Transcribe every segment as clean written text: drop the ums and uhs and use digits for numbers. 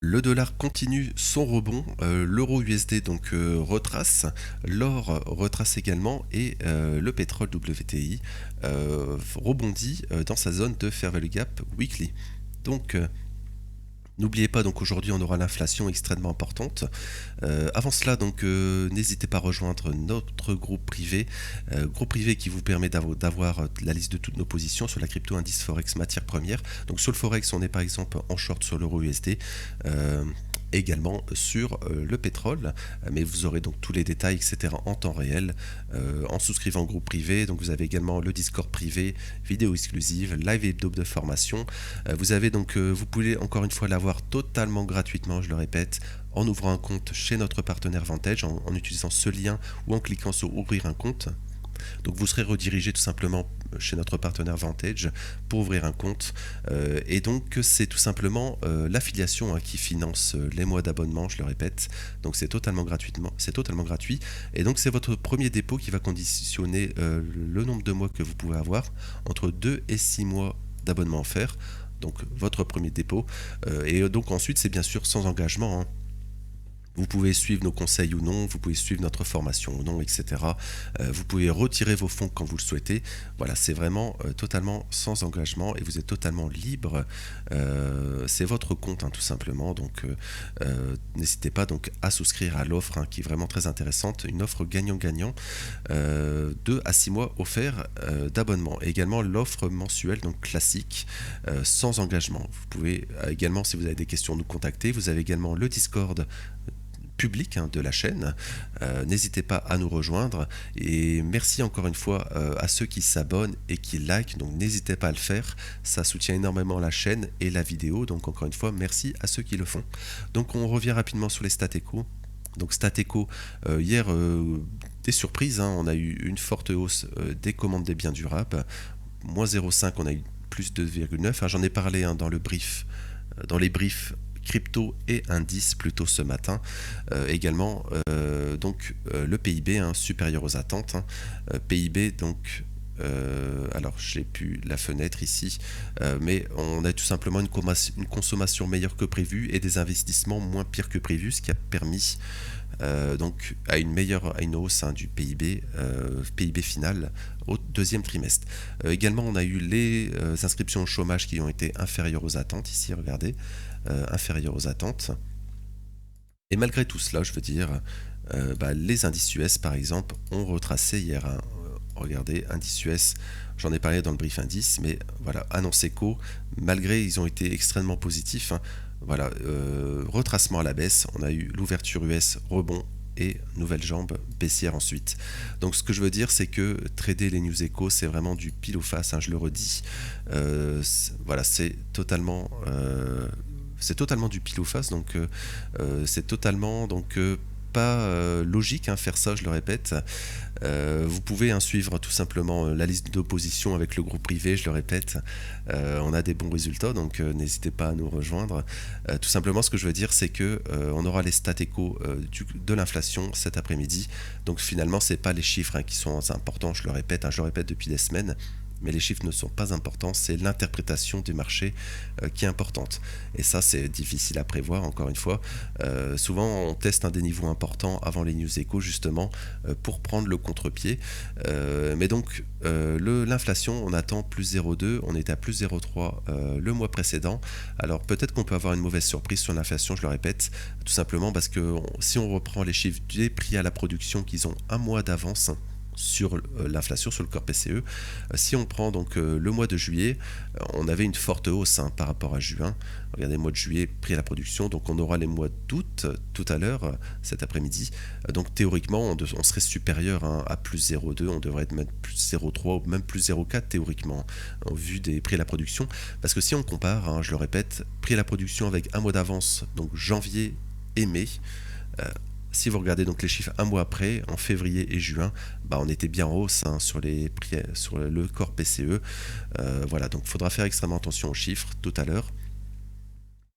Le dollar continue son rebond, l'euro USD retrace, l'or retrace également et le pétrole WTI rebondit dans sa zone de Fair Value Gap Weekly. Donc n'oubliez pas, donc aujourd'hui on aura l'inflation extrêmement importante. Avant cela, n'hésitez pas à rejoindre notre groupe privé qui vous permet d'avoir la liste de toutes nos positions sur la crypto indice Forex matière première. Donc sur le Forex, on est par exemple en short sur l'euro USD. Également sur le pétrole, mais vous aurez donc tous les détails, etc. en temps réel en souscrivant au groupe privé. Donc vous avez également le Discord privé, vidéo exclusive, live hebdo de formation. Vous pouvez encore une fois l'avoir totalement gratuitement, je le répète, en ouvrant un compte chez notre partenaire Vantage, en utilisant ce lien ou en cliquant sur ouvrir un compte. Donc vous serez redirigé tout simplement chez notre partenaire Vantage pour ouvrir un compte. Et donc c'est tout simplement l'affiliation qui finance les mois d'abonnement, je le répète. Donc c'est totalement gratuit. Et donc c'est votre premier dépôt qui va conditionner le nombre de mois que vous pouvez avoir entre 2 et 6 mois d'abonnement offert. Donc votre premier dépôt. Et donc ensuite c'est bien sûr sans engagement. Vous pouvez suivre nos conseils ou non, vous pouvez suivre notre formation ou non, etc. Vous pouvez retirer vos fonds quand vous le souhaitez. Voilà, c'est vraiment totalement sans engagement et vous êtes totalement libre. C'est votre compte, tout simplement. Donc, n'hésitez pas donc à souscrire à l'offre qui est vraiment très intéressante. Une offre gagnant-gagnant, 2 à 6 mois offerts d'abonnement. Et également l'offre mensuelle, donc classique, sans engagement. Vous pouvez également, si vous avez des questions, nous contacter. Vous avez également le Discord public de la chaîne. N'hésitez pas à nous rejoindre et merci encore une fois à ceux qui s'abonnent et qui likent, donc n'hésitez pas à le faire, ça soutient énormément la chaîne et la vidéo, donc encore une fois merci à ceux qui le font. Donc on revient rapidement sur les stats éco. Donc stats éco, hier des surprises, on a eu une forte hausse des commandes des biens durables, moins 0,5, on a eu plus 2,9, j'en ai parlé dans le brief, dans les briefs crypto et indice plutôt ce matin. Également le PIB supérieur aux attentes. PIB donc alors j'ai plus la fenêtre ici, mais on a tout simplement une consommation meilleure que prévu et des investissements moins pires que prévu, ce qui a permis à une hausse du PIB final au deuxième trimestre. Également, on a eu les inscriptions au chômage qui ont été inférieures aux attentes. Ici, regardez, inférieures aux attentes. Et malgré tout cela, je veux dire, les indices US, par exemple, ont retracé hier. Regardez, indice US, j'en ai parlé dans le brief indice, mais voilà, annonce éco, malgré ils ont été extrêmement positifs. Voilà, retracement à la baisse, on a eu l'ouverture US, rebond et nouvelle jambe baissière ensuite. Donc ce que je veux dire, c'est que trader les news éco, c'est vraiment du pile ou face, je le redis. Voilà, c'est totalement du pile ou face, donc c'est totalement pas logique faire ça, je le répète. Vous pouvez suivre tout simplement la liste d'opposition avec le groupe privé, je le répète. On a des bons résultats, donc n'hésitez pas à nous rejoindre. Tout simplement, ce que je veux dire, c'est que on aura les stats éco de l'inflation cet après-midi. Donc finalement, c'est pas les chiffres qui sont importants, je le répète depuis des semaines. Mais les chiffres ne sont pas importants, c'est l'interprétation du marché qui est importante. Et ça, c'est difficile à prévoir, encore une fois. Souvent, on teste des niveaux importants avant les news éco, justement, pour prendre le contre-pied. Mais donc, l'inflation, on attend plus 0,2, on était à plus 0,3 le mois précédent. Alors, peut-être qu'on peut avoir une mauvaise surprise sur l'inflation, je le répète, tout simplement parce que si on reprend les chiffres des prix à la production qu'ils ont un mois d'avance, sur l'inflation, sur le corps PCE. Si on prend le mois de juillet, on avait une forte hausse par rapport à juin. Regardez, le mois de juillet, prix à la production, donc on aura les mois d'août tout à l'heure, cet après-midi. Donc théoriquement, on serait supérieur à plus 0,2, on devrait être même plus 0,3 ou même plus 0,4 théoriquement, en vue des prix à la production. Parce que si on compare, je le répète, prix à la production avec un mois d'avance, donc janvier et mai, si vous regardez les chiffres un mois après, en février et juin, on était bien en hausse sur les prix, sur le corps PCE. Voilà, donc il faudra faire extrêmement attention aux chiffres tout à l'heure.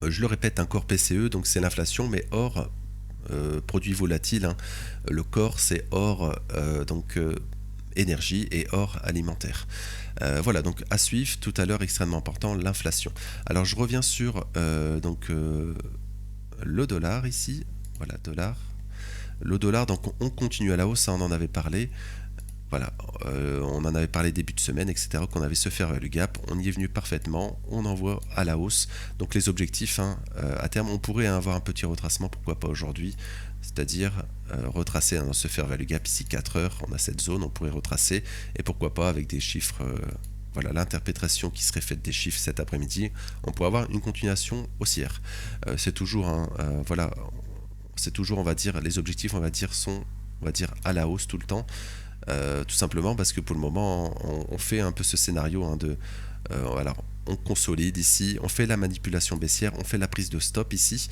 Je le répète, un corps PCE, donc c'est l'inflation, mais hors produits volatiles. Le corps, c'est hors énergie et hors alimentaire. Voilà, donc à suivre tout à l'heure, extrêmement important, l'inflation. Alors je reviens sur le dollar ici, voilà, dollar. Le dollar, donc on continue à la hausse, hein, on en avait parlé. Voilà, on en avait parlé début de semaine, etc., qu'on avait ce fair value gap, on y est venu parfaitement, on envoie à la hausse. Donc les objectifs, hein, à terme, on pourrait avoir un petit retracement, pourquoi pas aujourd'hui, c'est-à-dire retracer dans ce fair value gap ici 4 heures, on a cette zone, on pourrait retracer, et pourquoi pas avec des chiffres, voilà, l'interprétation qui serait faite des chiffres cet après-midi, on pourrait avoir une continuation haussière. C'est toujours, hein, voilà, c'est toujours, on va dire, les objectifs, on va dire, sont, on va dire, à la hausse tout le temps. Tout simplement parce que pour le moment on fait un peu ce scénario, hein, de alors on consolide ici, on fait la manipulation baissière, on fait la prise de stop ici,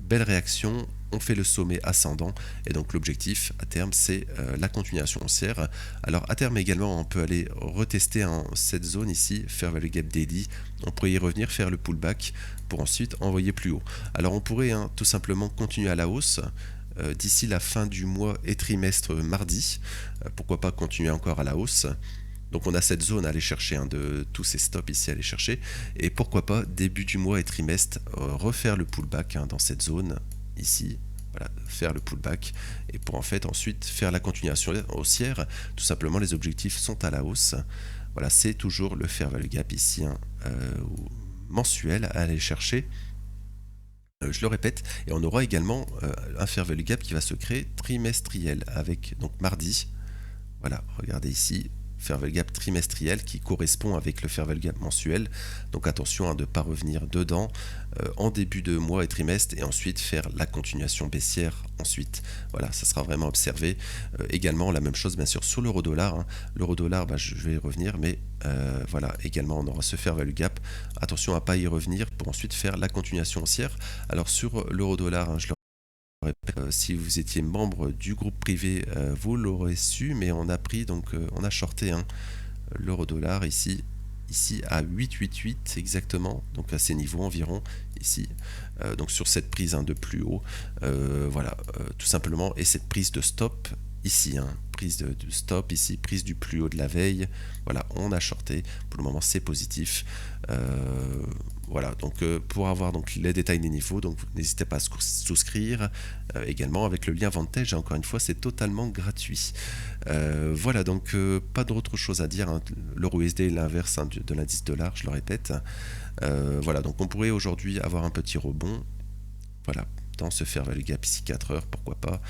belle réaction, on fait le sommet ascendant et donc l'objectif à terme c'est la continuation haussière. Alors à terme également on peut aller retester, hein, cette zone ici, fair value gap daily, on pourrait y revenir, faire le pullback pour ensuite envoyer plus haut. Alors on pourrait, hein, tout simplement continuer à la hausse d'ici la fin du mois et trimestre mardi, pourquoi pas continuer encore à la hausse. Donc on a cette zone à aller chercher, hein, de tous ces stops ici à aller chercher, et pourquoi pas début du mois et trimestre refaire le pullback, hein, dans cette zone ici, voilà, faire le pullback, et pour en fait ensuite faire la continuation haussière. Tout simplement les objectifs sont à la hausse, voilà, c'est toujours le fair value gap ici, hein, mensuel à aller chercher. Je le répète, et on aura également un fair value gap qui va se créer trimestriel avec donc mardi. Voilà, regardez ici, fair value gap trimestriel qui correspond avec le fair value gap mensuel. Donc attention, hein, de ne pas revenir dedans en début de mois et trimestre et ensuite faire la continuation baissière ensuite. Voilà, ça sera vraiment observé. Également la même chose bien sûr sur l'euro dollar, hein. L'euro dollar, bah, je vais y revenir, mais voilà, également on aura ce fair value gap. Attention à ne pas y revenir pour ensuite faire la continuation haussière. Alors sur l'euro dollar, hein, je le répète, si vous étiez membre du groupe privé, vous l'aurez su, mais on a pris, donc on a shorté, hein, l'euro dollar ici à 8,88 exactement, donc à ces niveaux environ ici, donc sur cette prise, hein, de plus haut, voilà, tout simplement, et cette prise de stop ici, hein, prise de stop ici, prise du plus haut de la veille, voilà, on a shorté, pour le moment c'est positif. Voilà, donc pour avoir donc les détails des niveaux, donc n'hésitez pas à souscrire également avec le lien Vantage, encore une fois c'est totalement gratuit. Voilà, donc pas d'autre chose à dire, hein. L'euro USD est l'inverse, hein, de l'indice dollar, je le répète. Voilà, donc on pourrait aujourd'hui avoir un petit rebond, voilà, dans ce fair value gap ici 4 heures, pourquoi pas.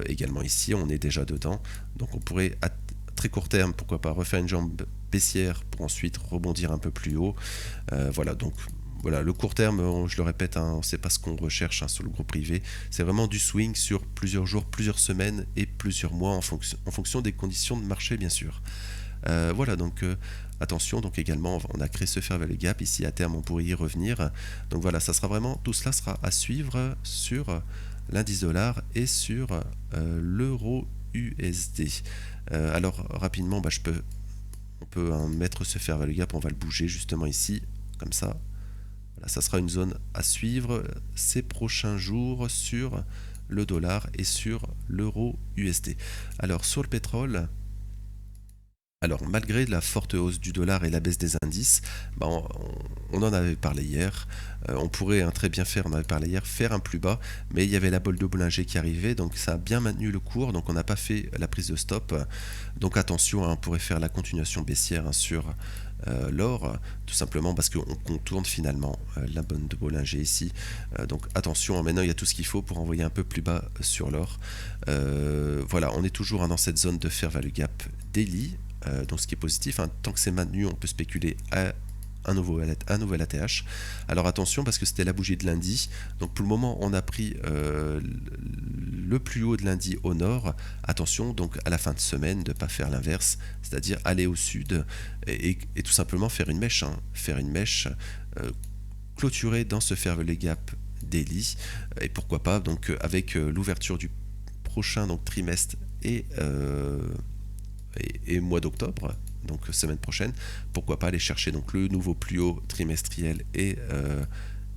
Également ici on est déjà dedans, donc on pourrait à très court terme, pourquoi pas, refaire une jambe baissière pour ensuite rebondir un peu plus haut. Voilà, donc voilà, le court terme, je le répète, hein, c'est pas ce qu'on recherche, hein, sur le groupe privé. C'est vraiment du swing sur plusieurs jours, plusieurs semaines et plusieurs mois en fonction des conditions de marché, bien sûr. Voilà, donc attention, donc également on a créé ce fair value gap ici, à terme on pourrait y revenir. Donc voilà, ça sera vraiment, tout cela sera à suivre sur l'indice dollar et sur l'euro USD. Alors rapidement, bah, on peut, hein, mettre ce fair value gap, on va le bouger justement ici, comme ça. Voilà, ça sera une zone à suivre ces prochains jours sur le dollar et sur l'euro USD. Alors sur le pétrole, alors malgré la forte hausse du dollar et la baisse des indices, bah, on en avait parlé hier, on pourrait, hein, très bien faire, on avait parlé hier, faire un plus bas, mais il y avait la bolle de Bollinger qui arrivait, donc ça a bien maintenu le cours, donc on n'a pas fait la prise de stop. Donc attention, hein, on pourrait faire la continuation baissière, hein, sur l'or, tout simplement parce qu'on contourne finalement la bonne de Bollinger ici. Donc attention, hein, maintenant il y a tout ce qu'il faut pour envoyer un peu plus bas sur l'or. Voilà, on est toujours, hein, dans cette zone de fair value gap daily. Donc ce qui est positif, hein, tant que c'est maintenu, on peut spéculer à un nouvel ATH. Alors attention, parce que c'était la bougie de lundi, donc pour le moment on a pris le plus haut de lundi au nord. Attention donc à la fin de semaine de ne pas faire l'inverse, c'est-à-dire aller au sud et tout simplement faire une mèche, hein, clôturer dans ce fair value gap daily, et pourquoi pas donc avec l'ouverture du prochain donc trimestre et mois d'octobre, donc semaine prochaine, pourquoi pas aller chercher donc le nouveau plus haut trimestriel et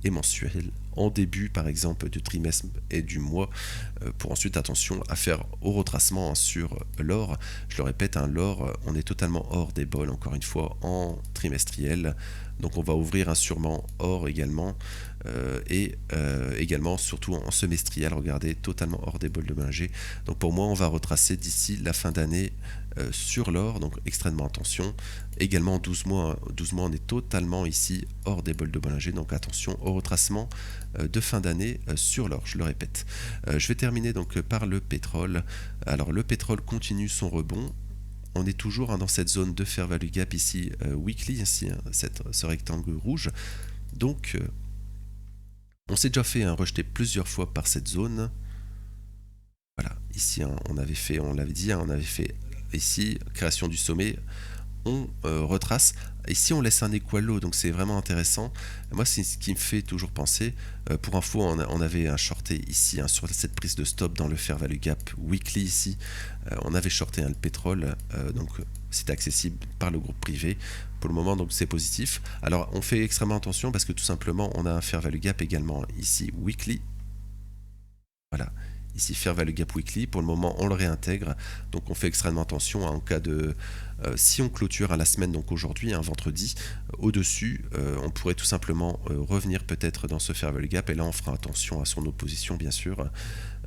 mensuel en début par exemple du trimestre et du mois, pour ensuite attention à faire au retracement sur l'or. Je le répète, l'or, on est totalement hors des bols encore une fois en trimestriel, donc on va ouvrir un sûrement or également, et également surtout en semestriel, regardez, totalement hors des bols de Bollinger. Donc pour moi on va retracer d'ici la fin d'année sur l'or, donc extrêmement attention. Également 12 mois, 12 mois on est totalement ici hors des bols de Bollinger, donc attention au retracement de fin d'année sur l'or, je le répète. Je vais terminer donc par le pétrole. Alors le pétrole continue son rebond. On est toujours dans cette zone de fair value gap ici, weekly, ici, ce rectangle rouge. Donc on s'est déjà fait rejeter plusieurs fois par cette zone. Voilà, ici on avait fait, on l'avait dit, on avait fait ici création du sommet, on retrace. Ici on laisse un equal low, donc c'est vraiment intéressant. Moi c'est ce qui me fait toujours penser, pour info on avait shorté ici sur cette prise de stop dans le fair value gap weekly ici, on avait shorté le pétrole, donc c'était accessible par le groupe privé. Pour le moment donc c'est positif. Alors on fait extrêmement attention parce que tout simplement on a un fair value gap également ici weekly. Voilà. Ici fair value gap weekly, pour le moment on le réintègre, donc on fait extrêmement attention en cas de si on clôture à la semaine, donc aujourd'hui, un vendredi, au-dessus, on pourrait tout simplement revenir peut-être dans ce fair value gap, et là on fera attention à son opposition bien sûr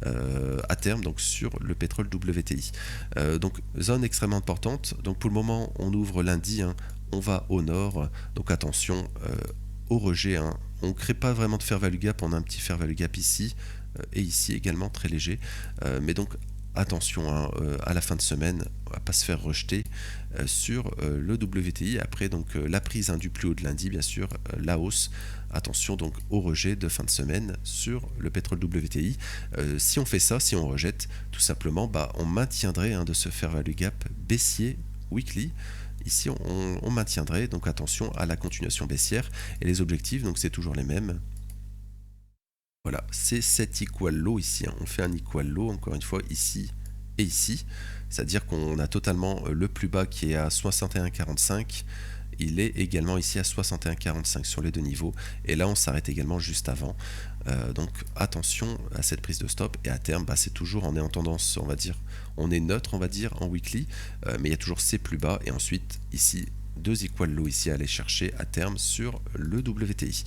à terme, donc sur le pétrole WTI. Donc zone extrêmement importante, donc pour le moment on ouvre lundi, on va au nord, donc attention au rejet, on ne crée pas vraiment de fair value gap, on a un petit fair value gap ici, et ici également très léger, mais donc attention à la fin de semaine à pas se faire rejeter sur le WTI après donc la prise du plus haut de lundi, bien sûr la hausse. Attention donc au rejet de fin de semaine sur le pétrole WTI. Si on fait ça, si on rejette, tout simplement on maintiendrait de ce fair value gap baissier weekly. Ici on maintiendrait, donc attention à la continuation baissière, et les objectifs donc c'est toujours les mêmes. Voilà, c'est cet equal low ici, on fait un equal low encore une fois ici et ici, c'est-à-dire qu'on a totalement le plus bas qui est à 61,45, il est également ici à 61,45 sur les deux niveaux, et là on s'arrête également juste avant, donc attention à cette prise de stop, et à terme c'est toujours, on est en tendance, on va dire, on est neutre on va dire en weekly, mais il y a toujours ces plus bas, et ensuite ici deux equal low ici à aller chercher à terme sur le WTI.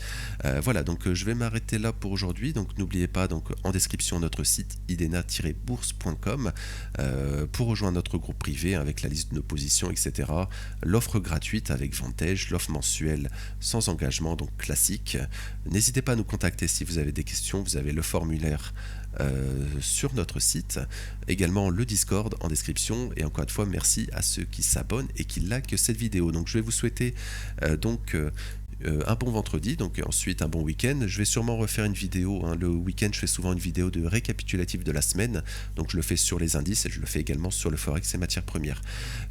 Voilà, donc je vais m'arrêter là pour aujourd'hui. Donc n'oubliez pas, donc en description notre site idena-bourse.com pour rejoindre notre groupe privé avec la liste de nos positions, etc. L'offre gratuite avec Vantage, l'offre mensuelle sans engagement, donc classique. N'hésitez pas à nous contacter si vous avez des questions, vous avez le formulaire sur notre site, également le Discord en description, et encore une fois merci à ceux qui s'abonnent et qui likent cette vidéo. Donc je vais vous souhaiter un bon vendredi, donc ensuite un bon week-end. Je vais sûrement refaire une vidéo, le week-end je fais souvent une vidéo de récapitulatif de la semaine, donc je le fais sur les indices et je le fais également sur le forex et matières premières.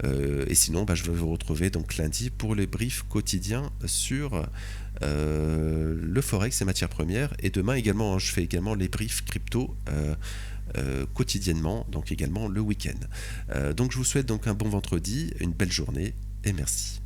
Et sinon je vais vous retrouver donc lundi pour les briefs quotidiens sur le forex et matières premières, et demain également je fais également les briefs crypto quotidiennement, donc également le week-end. Donc je vous souhaite donc un bon vendredi, une belle journée et merci.